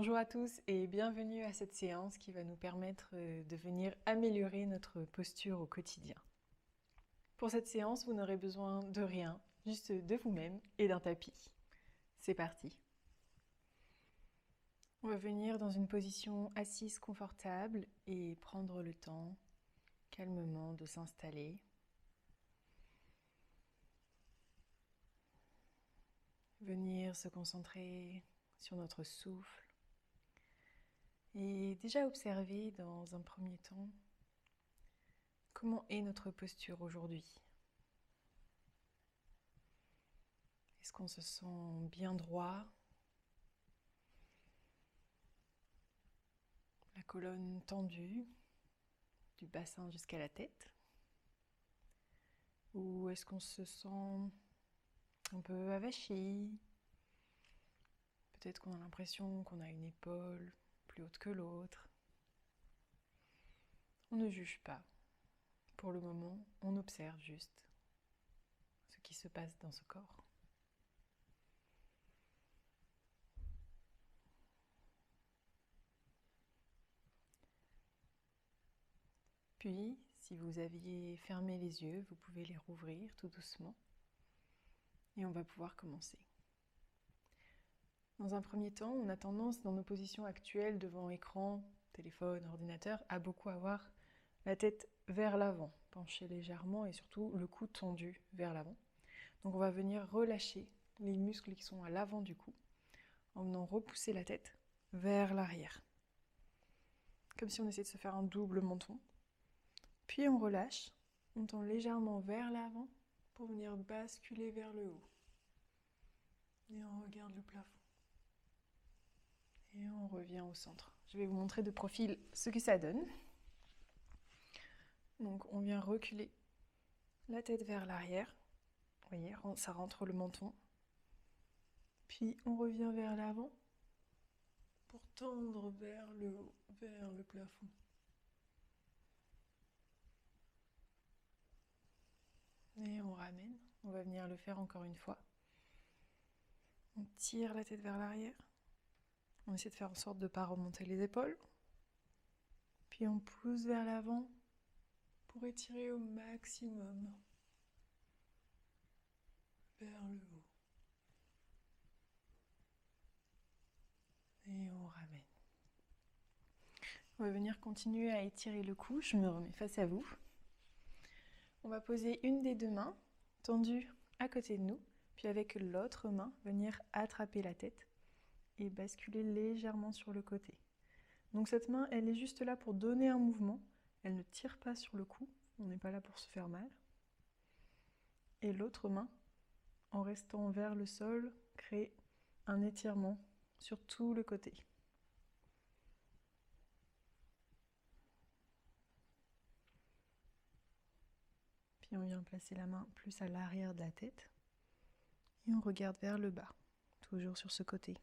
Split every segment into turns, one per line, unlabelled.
Bonjour à tous et bienvenue à cette séance qui va nous permettre de venir améliorer notre posture au quotidien. Pour cette séance, vous n'aurez besoin de rien, juste de vous-même et d'un tapis. C'est parti. On va venir dans une position assise confortable et prendre le temps calmement de s'installer. Venir se concentrer sur notre souffle. Et déjà observer dans un premier temps comment est notre posture aujourd'hui. Est-ce qu'on se sent bien droit? La colonne tendue, du bassin jusqu'à la tête? Ou est-ce qu'on se sent un peu avachi? Peut-être qu'on a l'impression qu'on a une épaule plus haute que l'autre. On ne juge pas. Pour le moment, on observe juste ce qui se passe dans ce corps. Puis, si vous aviez fermé les yeux, vous pouvez les rouvrir tout doucement et on va pouvoir commencer. Dans un premier temps, on a tendance, dans nos positions actuelles devant écran, téléphone, ordinateur, à beaucoup avoir la tête vers l'avant, penchée légèrement et surtout le cou tendu vers l'avant. Donc on va venir relâcher les muscles qui sont à l'avant du cou en venant repousser la tête vers l'arrière. Comme si on essayait de se faire un double menton. Puis on relâche, on tend légèrement vers l'avant pour venir basculer vers le haut. Et on regarde le plafond. Et on revient au centre. Je vais vous montrer de profil ce que ça donne. Donc on vient reculer la tête vers l'arrière. Vous voyez, ça rentre le menton. Puis on revient vers l'avant pour tendre vers le haut, vers le plafond. Et on ramène. On va venir le faire encore une fois. On tire la tête vers l'arrière. On essaie de faire en sorte de ne pas remonter les épaules. Puis on pousse vers l'avant pour étirer au maximum vers le haut. Et on ramène. On va venir continuer à étirer le cou. Je me remets face à vous. On va poser une des deux mains tendue à côté de nous, puis avec l'autre main, venir attraper la tête et basculer légèrement sur le côté. Donc cette main, elle est juste là pour donner un mouvement. Elle ne tire pas sur le cou. On n'est pas là pour se faire mal. Et l'autre main, en restant vers le sol, crée un étirement sur tout le côté. Puis on vient placer la main plus à l'arrière de la tête. Et on regarde vers le bas, toujours sur ce côté.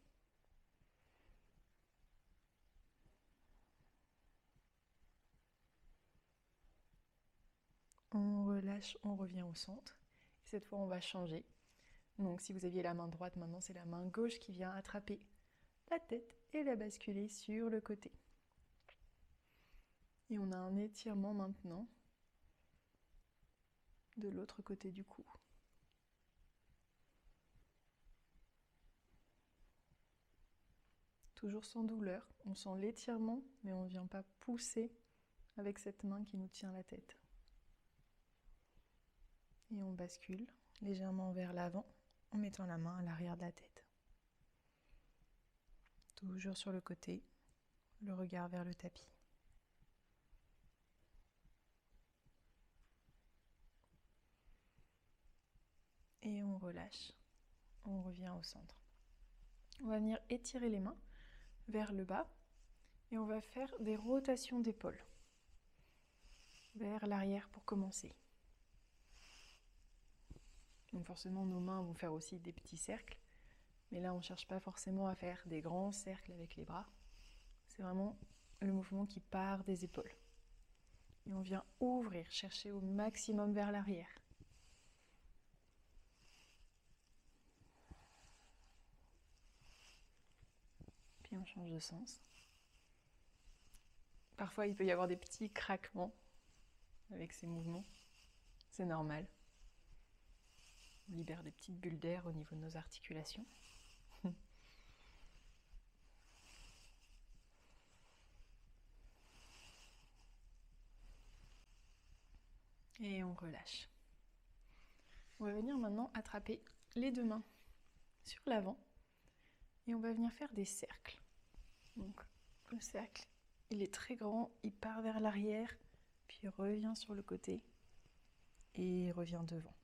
On relâche, on revient au centre. Et cette fois, on va changer. Donc si vous aviez la main droite, maintenant c'est la main gauche qui vient attraper la tête et la basculer sur le côté. Et on a un étirement maintenant de l'autre côté du cou. Toujours sans douleur, on sent l'étirement, mais on ne vient pas pousser avec cette main qui nous tient la tête. Et on bascule légèrement vers l'avant en mettant la main à l'arrière de la tête. Toujours sur le côté, le regard vers le tapis. Et on relâche, on revient au centre. On va venir étirer les mains vers le bas et on va faire des rotations d'épaules vers l'arrière pour commencer. Donc forcément nos mains vont faire aussi des petits cercles, mais là on ne cherche pas forcément à faire des grands cercles avec les bras. C'est vraiment le mouvement qui part des épaules. Et on vient ouvrir, chercher au maximum vers l'arrière. Puis Et on change de sens. Parfois, il peut y avoir des petits craquements avec ces mouvements. C'est normal. On libère des petites bulles d'air au niveau de nos articulations. Et on relâche. On va venir maintenant attraper les deux mains sur l'avant et on va venir faire des cercles. Donc le cercle, il est très grand, il part vers l'arrière, puis il revient sur le côté et revient devant.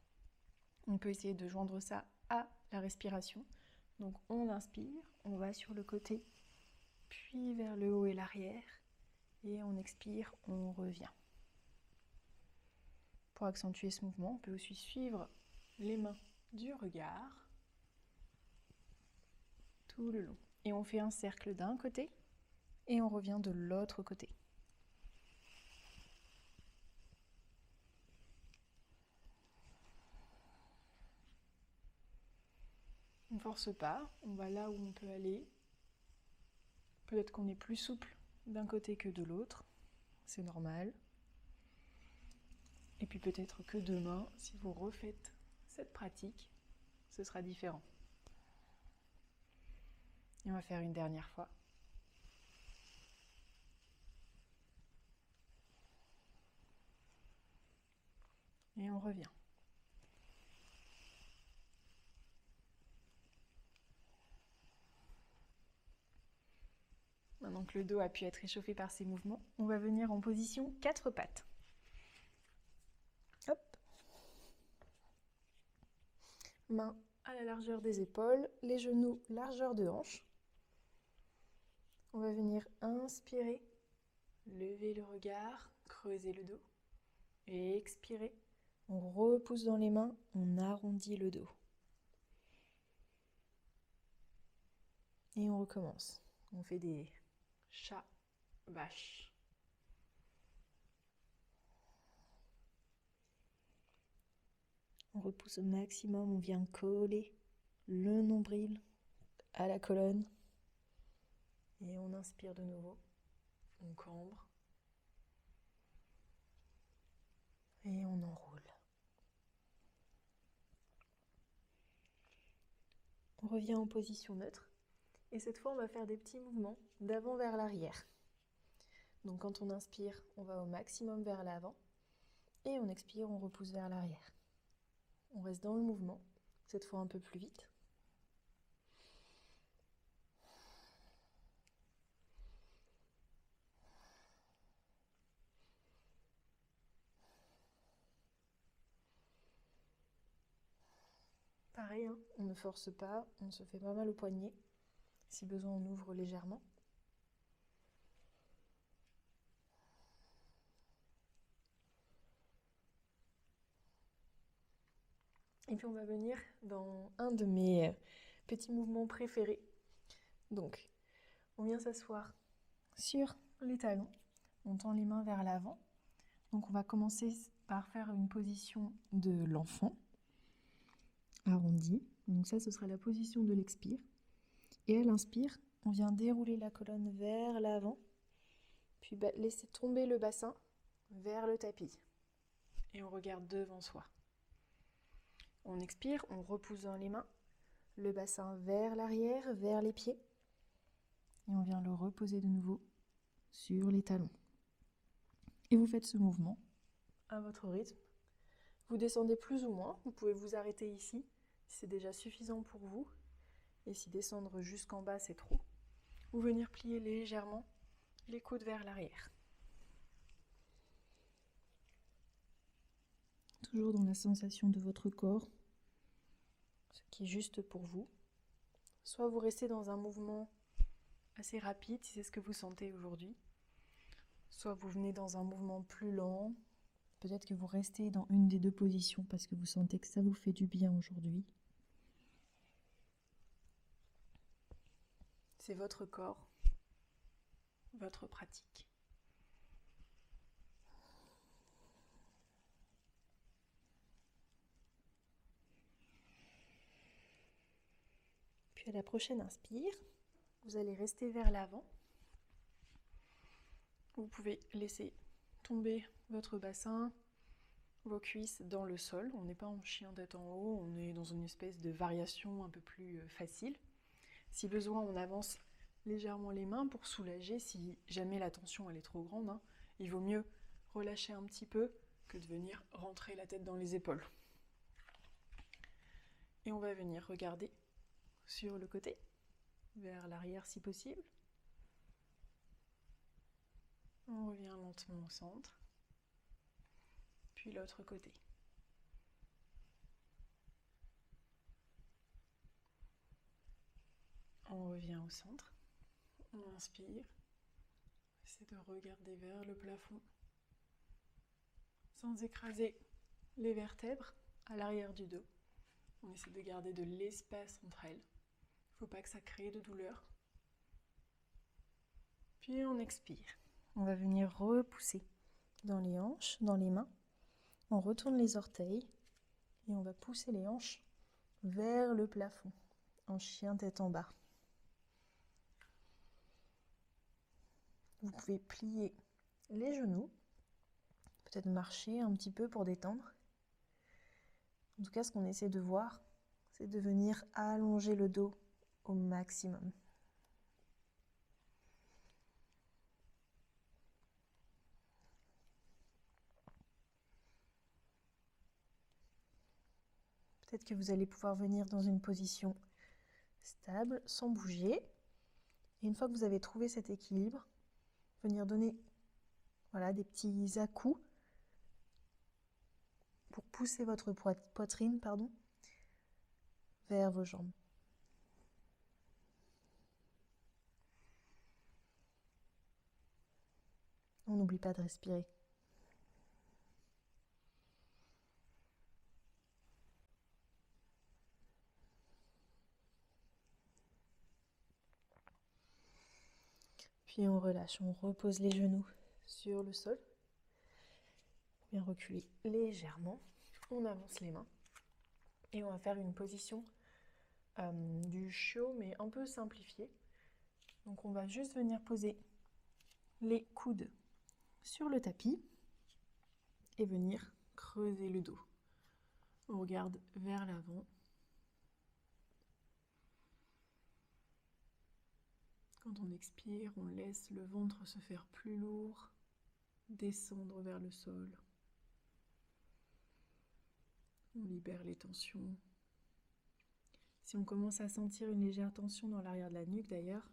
On peut essayer de joindre ça à la respiration. Donc on inspire, on va sur le côté, puis vers le haut et l'arrière, et on expire, on revient. Pour accentuer ce mouvement, on peut aussi suivre les mains du regard tout le long. Et on fait un cercle d'un côté et on revient de l'autre côté. On ne force pas, on va là où on peut aller. Peut-être qu'on est plus souple d'un côté que de l'autre, c'est normal. Et puis peut-être que demain, si vous refaites cette pratique, ce sera différent. Et on va faire une dernière fois. Et on revient. Maintenant que le dos a pu être échauffé par ces mouvements, on va venir en position 4 pattes. Hop. Mains à la largeur des épaules, les genoux largeur de hanche. On va venir inspirer, lever le regard, creuser le dos. Et expirer, on repousse dans les mains, on arrondit le dos. Et on recommence. On fait des chats, vaches. On repousse au maximum, on vient coller le nombril à la colonne. Et on inspire de nouveau. On cambre. Et on enroule. On revient en position neutre. Et cette fois, on va faire des petits mouvements d'avant vers l'arrière. Donc quand on inspire, on va au maximum vers l'avant. Et on expire, on repousse vers l'arrière. On reste dans le mouvement, cette fois un peu plus vite. Pareil, hein, on ne force pas, on se fait pas mal au poignet. Si besoin, on ouvre légèrement. Et puis on va venir dans un de mes petits mouvements préférés. Donc, on vient s'asseoir sur les talons. On tend les mains vers l'avant. Donc on va commencer par faire une position de l'enfant, arrondi. Donc ça, ce sera la position de l'expire. Et à l'inspire, on vient dérouler la colonne vers l'avant, puis laisser tomber le bassin vers le tapis. Et on regarde devant soi. On expire, on repousse dans les mains, le bassin vers l'arrière, vers les pieds. Et on vient le reposer de nouveau sur les talons. Et vous faites ce mouvement à votre rythme. Vous descendez plus ou moins, vous pouvez vous arrêter ici, si c'est déjà suffisant pour vous. Et si descendre jusqu'en bas, c'est trop, ou venir plier légèrement les coudes vers l'arrière. Toujours dans la sensation de votre corps, ce qui est juste pour vous. Soit vous restez dans un mouvement assez rapide, si c'est ce que vous sentez aujourd'hui. Soit vous venez dans un mouvement plus lent. Peut-être que vous restez dans une des deux positions parce que vous sentez que ça vous fait du bien aujourd'hui. C'est votre corps, votre pratique. Puis à la prochaine inspire, Vous allez rester vers l'avant. Vous pouvez laisser tomber votre bassin, vos cuisses dans le sol. On n'est pas en chien tête en haut, on est dans une espèce de variation un peu plus facile. Si besoin, on avance légèrement les mains pour soulager si jamais la tension elle est trop grande. Hein. Il vaut mieux relâcher un petit peu que de venir rentrer la tête dans les épaules. Et on va venir regarder sur le côté, vers l'arrière si possible. On revient lentement au centre, puis l'autre côté. On revient au centre, on inspire, on essaie de regarder vers le plafond, sans écraser les vertèbres à l'arrière du dos. On essaie de garder de l'espace entre elles. Il ne faut pas que ça crée de douleur. Puis on expire. On va venir repousser dans les hanches, dans les mains. On retourne les orteils et on va pousser les hanches vers le plafond, en chien tête en bas. Vous pouvez plier les genoux, peut-être marcher un petit peu pour détendre. En tout cas, ce qu'on essaie de voir, c'est de venir allonger le dos au maximum. Peut-être que vous allez pouvoir venir dans une position stable, sans bouger. Et une fois que vous avez trouvé cet équilibre, venir donner des petits à-coups pour pousser votre poitrine vers vos jambes. On n'oublie pas de respirer. Puis on relâche, on repose les genoux sur le sol. On vient reculer légèrement. On avance les mains. Et on va faire une position du chiot, mais un peu simplifiée. Donc on va juste venir poser les coudes sur le tapis et venir creuser le dos. On regarde vers l'avant. Quand on expire, on laisse le ventre se faire plus lourd, descendre vers le sol. On libère les tensions. Si on commence à sentir une légère tension dans l'arrière de la nuque d'ailleurs,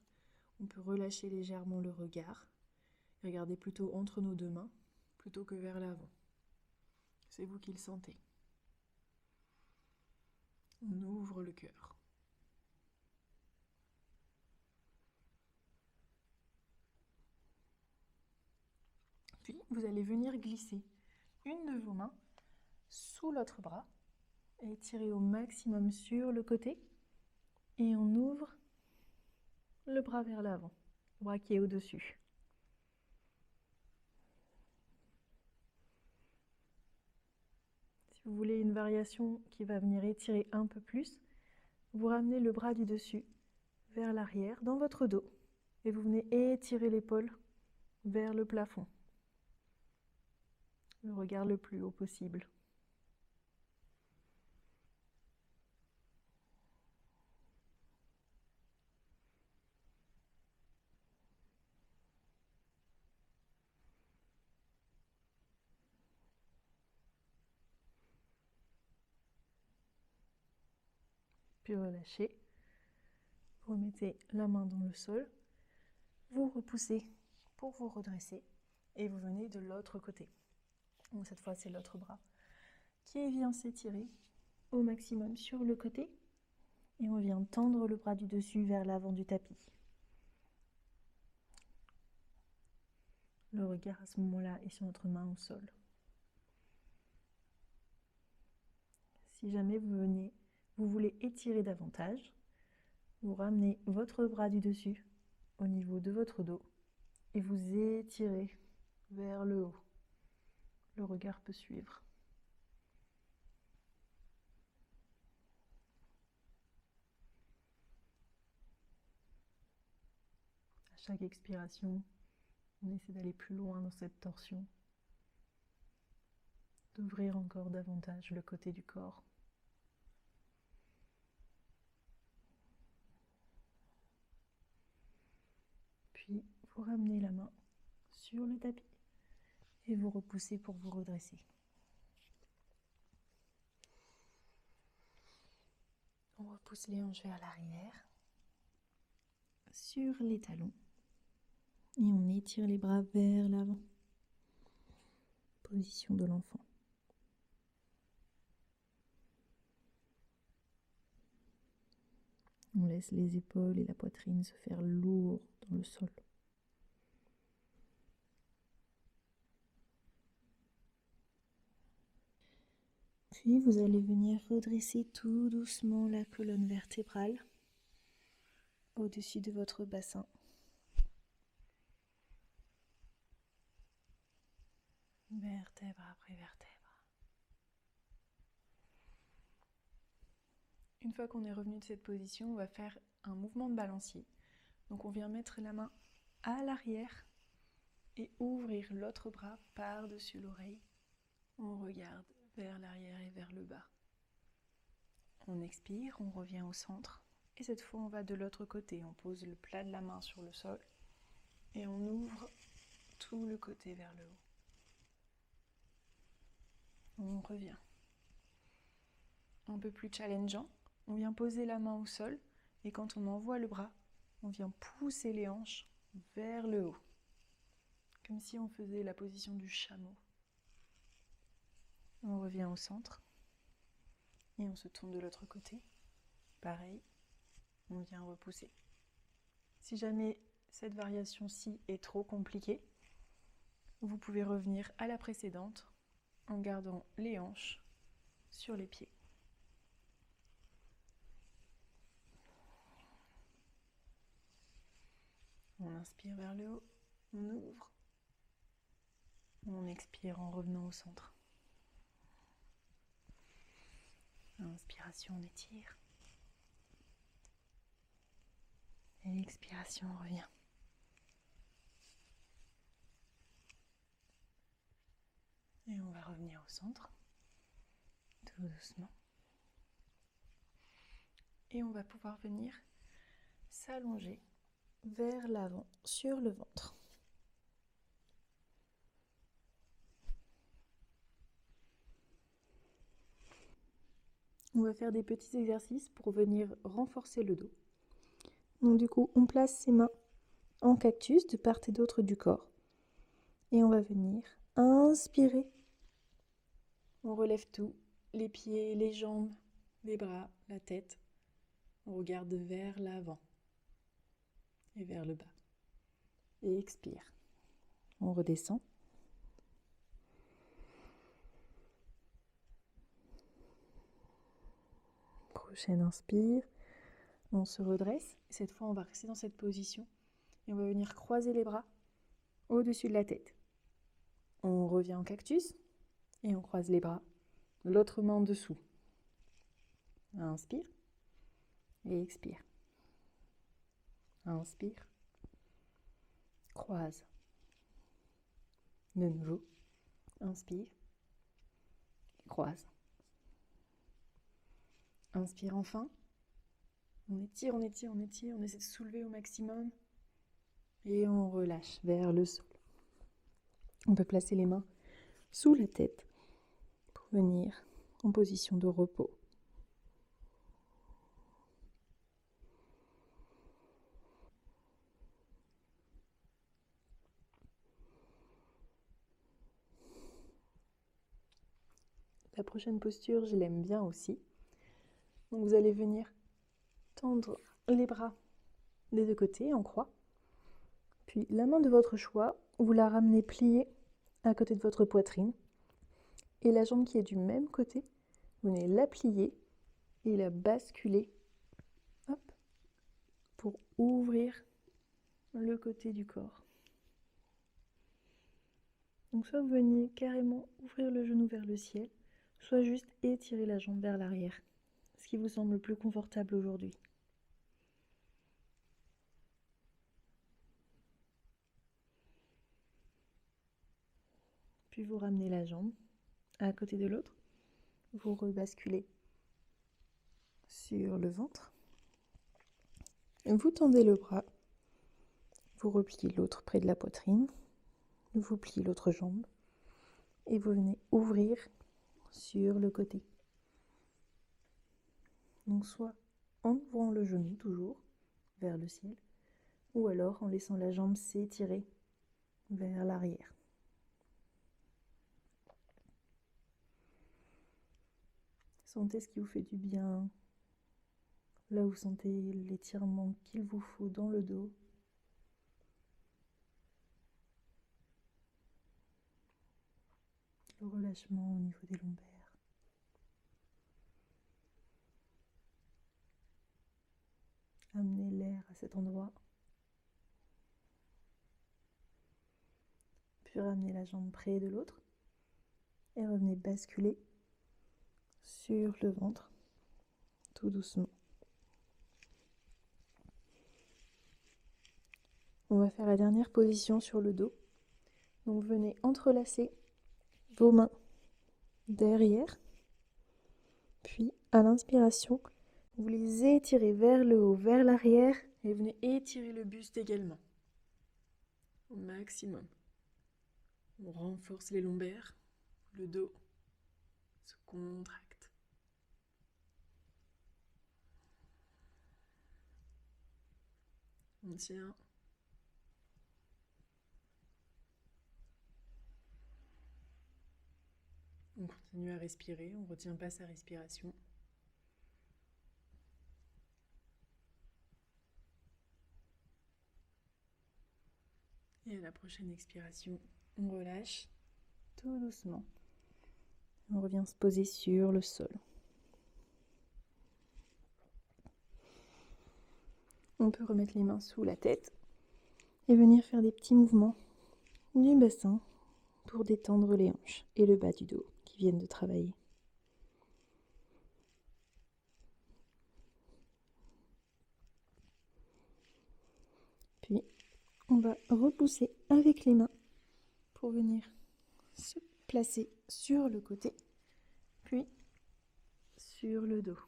on peut relâcher légèrement le regard et regarder plutôt entre nos deux mains plutôt que vers l'avant. C'est vous qui le sentez. On ouvre le cœur. Puis vous allez venir glisser une de vos mains sous l'autre bras et tirer au maximum sur le côté. Et on ouvre le bras vers l'avant, le bras qui est au-dessus. Si vous voulez une variation qui va venir étirer un peu plus, vous ramenez le bras du dessus vers l'arrière dans votre dos et vous venez étirer l'épaule vers le plafond. Le regard le plus haut possible. Puis relâchez. Vous remettez la main dans le sol. Vous repoussez pour vous redresser et vous venez de l'autre côté. Donc cette fois, c'est l'autre bras qui vient s'étirer au maximum sur le côté et on vient tendre le bras du dessus vers l'avant du tapis. Le regard à ce moment-là est sur notre main au sol. Si jamais vous voulez étirer davantage, vous ramenez votre bras du dessus au niveau de votre dos et vous étirez vers le haut. Le regard peut suivre. chaque expiration, on essaie d'aller plus loin dans cette torsion, d'ouvrir encore davantage le côté du corps. Puis vous ramenez la main sur le tapis et vous repoussez pour vous redresser. On repousse les hanches vers l'arrière, sur les talons, et on étire les bras vers l'avant. Position de l'enfant. On laisse les épaules et la poitrine se faire lourd dans le sol. Puis vous allez venir redresser tout doucement la colonne vertébrale au-dessus de votre bassin. Vertèbre après vertèbre. Une fois qu'on est revenu de cette position, on va faire un mouvement de balancier. Donc on vient mettre la main à l'arrière et ouvrir l'autre bras par-dessus l'oreille. On regarde vers l'arrière et vers le bas. On expire, on revient au centre. Et cette fois, on va de l'autre côté. On pose le plat de la main sur le sol et on ouvre tout le côté vers le haut. On revient. Un peu plus challengeant, on vient poser la main au sol et quand on envoie le bras, on vient pousser les hanches vers le haut. Comme si on faisait la position du chameau. On revient au centre et on se tourne de l'autre côté. Pareil, on vient repousser. Si jamais cette variation-ci est trop compliquée, vous pouvez revenir à la précédente en gardant les hanches sur les pieds. On inspire vers le haut, on ouvre, on expire en revenant au centre. Inspiration, on étire. Et expiration, on revient. Et on va revenir au centre, tout doucement. Et on va pouvoir venir s'allonger vers l'avant sur le ventre. On va faire des petits exercices pour venir renforcer le dos. Donc du coup, on place ses mains en cactus de part et d'autre du corps. Et on va venir inspirer. On relève tout, les pieds, les jambes, les bras, la tête. On regarde vers l'avant et vers le bas. Et expire. On redescend. Prochaine inspire. On se redresse. Cette fois, on va rester dans cette position. Et on va venir croiser les bras au-dessus de la tête. On revient en cactus et on croise les bras. L'autre main en dessous. Inspire et expire. Inspire. Croise. De nouveau. Inspire. Croise. Inspire enfin. On étire, on étire, on étire. On essaie de soulever au maximum. Et on relâche vers le sol. On peut placer les mains sous la tête pour venir en position de repos. La prochaine posture, je l'aime bien aussi. Donc vous allez venir tendre les bras des deux côtés en croix. Puis la main de votre choix, vous la ramenez pliée à côté de votre poitrine. Et la jambe qui est du même côté, vous venez la plier et la basculer, hop, pour ouvrir le côté du corps. Donc soit vous venez carrément ouvrir le genou vers le ciel, soit juste étirer la jambe vers l'arrière, ce qui vous semble le plus confortable aujourd'hui. Puis vous ramenez la jambe à côté de l'autre. Vous rebasculez sur le ventre. Vous tendez le bras. Vous repliez l'autre près de la poitrine. Vous pliez l'autre jambe. Et vous venez ouvrir sur le côté. Donc soit en ouvrant le genou toujours vers le ciel, ou alors en laissant la jambe s'étirer vers l'arrière. Sentez ce qui vous fait du bien, là où vous sentez l'étirement qu'il vous faut dans le dos. Le relâchement au niveau des lombaires. Amenez l'air à cet endroit. Puis ramenez la jambe près de l'autre. Et revenez basculer sur le ventre, tout doucement. On va faire la dernière position sur le dos. Donc venez entrelacer vos mains derrière. Puis à l'inspiration, vous les étirez vers le haut, vers l'arrière. Et venez étirer le buste également. Au maximum. On renforce les lombaires. Le dos se contracte. On tient. On continue à respirer, on ne retient pas sa respiration. Et à la prochaine expiration, on relâche tout doucement. On revient se poser sur le sol. On peut remettre les mains sous la tête et venir faire des petits mouvements du bassin pour détendre les hanches et le bas du dos qui viennent de travailler. Puis, on va repousser avec les mains pour venir se placer sur le côté, puis sur le dos.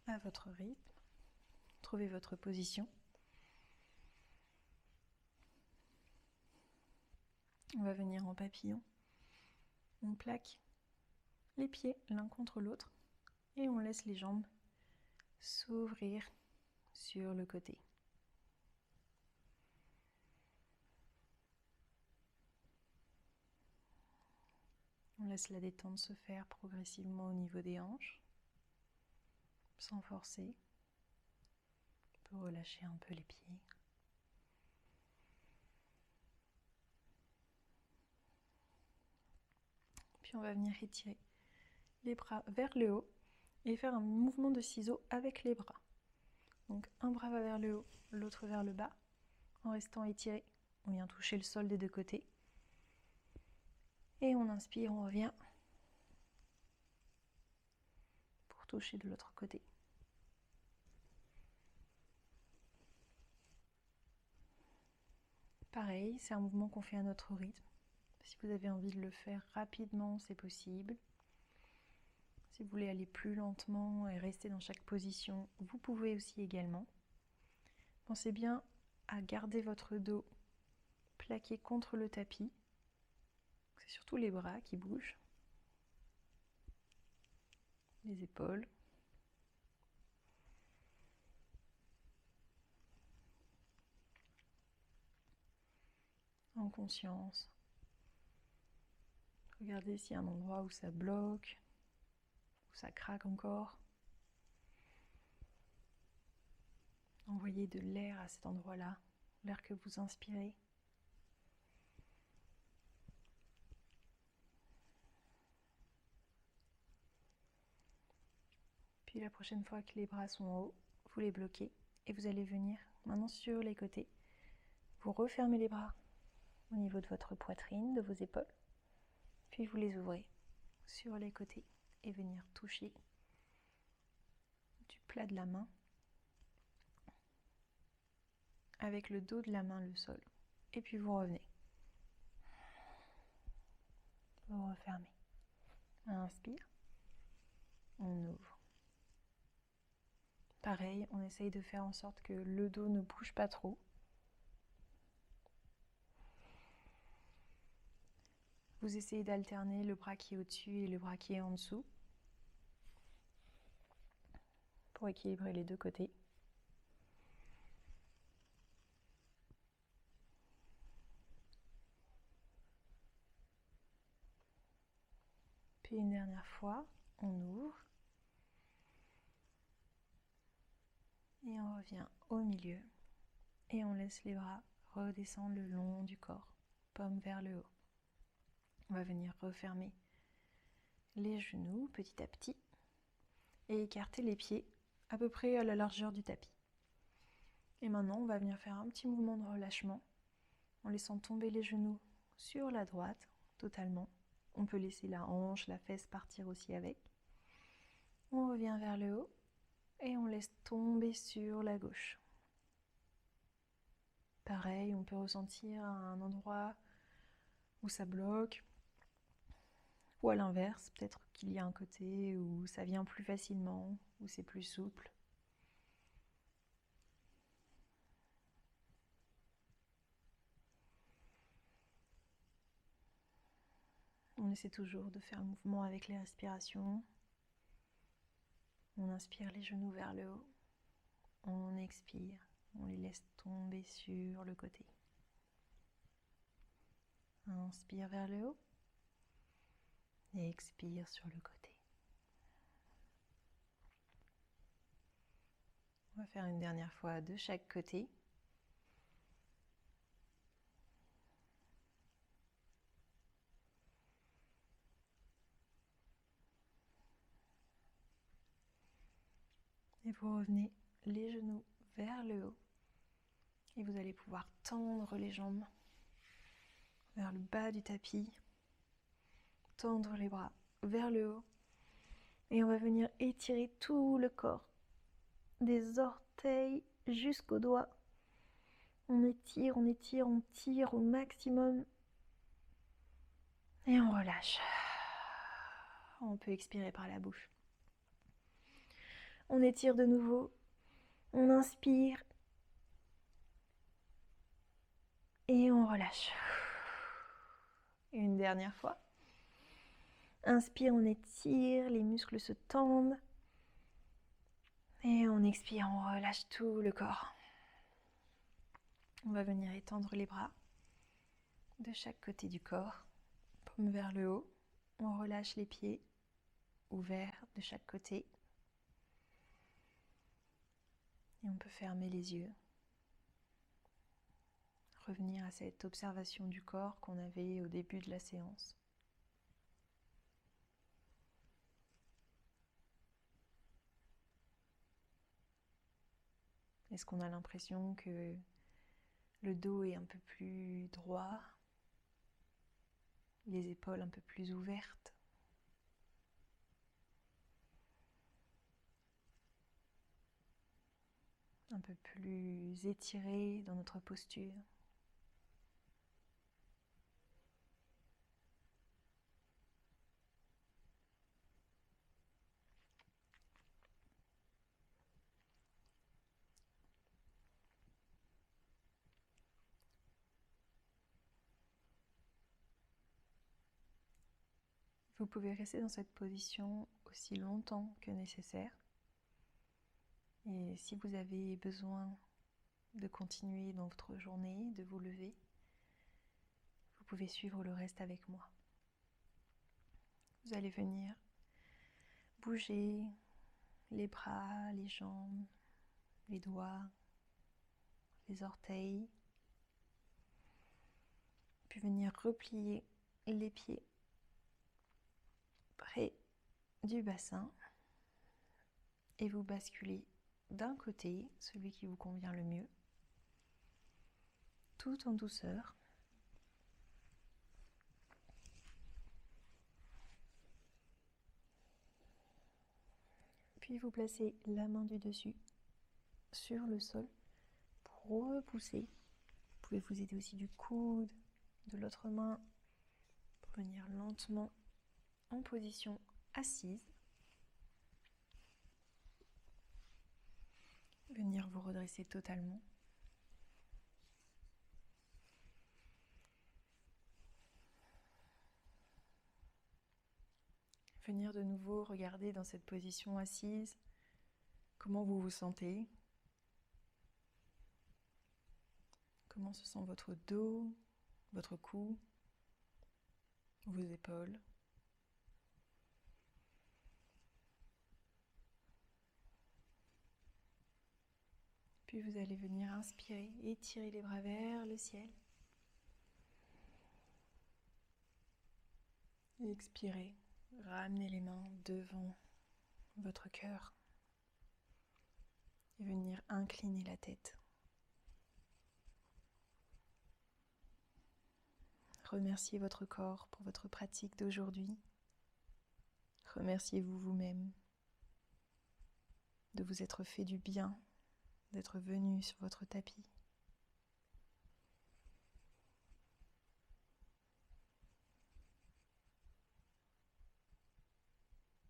À votre rythme, trouvez votre position. On va venir en papillon. On plaque les pieds l'un contre l'autre et on laisse les jambes s'ouvrir sur le côté. On laisse la détente se faire progressivement au niveau des hanches, sans forcer. On peut relâcher un peu les pieds. Puis on va venir étirer les bras vers le haut et faire un mouvement de ciseaux avec les bras. Donc un bras va vers le haut, l'autre vers le bas. En restant étiré, on vient toucher le sol des deux côtés. Et on inspire, on revient pour toucher de l'autre côté. Pareil, c'est un mouvement qu'on fait à notre rythme. Si vous avez envie de le faire rapidement, c'est possible. Si vous voulez aller plus lentement et rester dans chaque position, vous pouvez aussi également. Pensez bien à garder votre dos plaqué contre le tapis. C'est surtout les bras qui bougent, les épaules. En conscience. Regardez s'il y a un endroit où ça bloque, où ça craque encore. Envoyez de l'air à cet endroit-là, l'air que vous inspirez. Puis la prochaine fois que les bras sont hauts, vous les bloquez et vous allez venir maintenant sur les côtés. Vous refermez les bras au niveau de votre poitrine, de vos épaules. Puis vous les ouvrez sur les côtés et venir toucher du plat de la main avec le dos de la main le sol. Et puis vous revenez. Vous refermez. Inspire. On ouvre. Pareil, on essaye de faire en sorte que le dos ne bouge pas trop. Vous essayez d'alterner le bras qui est au-dessus et le bras qui est en dessous pour équilibrer les deux côtés. Puis une dernière fois, on ouvre et on revient au milieu et on laisse les bras redescendre le long du corps, paume vers le haut. On va venir refermer les genoux petit à petit et écarter les pieds à peu près à la largeur du tapis. Et maintenant, on va venir faire un petit mouvement de relâchement en laissant tomber les genoux sur la droite totalement. On peut laisser la hanche, la fesse partir aussi avec. On revient vers le haut et on laisse tomber sur la gauche. Pareil, on peut ressentir un endroit où ça bloque, ou à l'inverse, peut-être qu'il y a un côté où ça vient plus facilement, où c'est plus souple. On essaie toujours de faire le mouvement avec les respirations. On inspire les genoux vers le haut. On expire, on les laisse tomber sur le côté. Inspire vers le haut et expire sur le côté. On va faire une dernière fois de chaque côté. Et vous revenez les genoux vers le haut. Et vous allez pouvoir tendre les jambes vers le bas du tapis. Tendre les bras vers le haut. Et on va venir étirer tout le corps. Des orteils jusqu'aux doigts. On étire, on étire, on tire au maximum. Et on relâche. On peut expirer par la bouche. On étire de nouveau. On inspire. Et on relâche. Et une dernière fois. Inspire, on étire, les muscles se tendent. Et on expire, on relâche tout le corps. On va venir étendre les bras de chaque côté du corps, paume vers le haut. On relâche les pieds ouverts de chaque côté. Et on peut fermer les yeux. Revenir à cette observation du corps qu'on avait au début de la séance. Est-ce qu'on a l'impression que le dos est un peu plus droit, les épaules un peu plus ouvertes? Un peu plus étiré dans notre posture. Vous pouvez rester dans cette position aussi longtemps que nécessaire. Et si vous avez besoin de continuer dans votre journée, de vous lever, vous pouvez suivre le reste avec moi. Vous allez venir bouger les bras, les jambes, les doigts, les orteils, puis venir replier les pieds près du bassin et vous basculer d'un côté, celui qui vous convient le mieux, tout en douceur. Puis vous placez la main du dessus sur le sol pour repousser. Vous pouvez vous aider aussi du coude, de l'autre main, pour venir lentement en position assise. Venir vous redresser totalement. Venir de nouveau regarder dans cette position assise comment vous vous sentez. Comment se sent votre dos, votre cou, vos épaules. Puis vous allez venir inspirer, étirer les bras vers le ciel. Et expirer, ramener les mains devant votre cœur et venir incliner la tête. Remerciez votre corps pour votre pratique d'aujourd'hui. Remerciez-vous vous-même de vous être fait du bien, d'être venu sur votre tapis.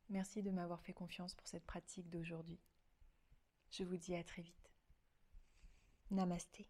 Merci de m'avoir fait confiance pour cette pratique d'aujourd'hui. Je vous dis à très vite. Namasté.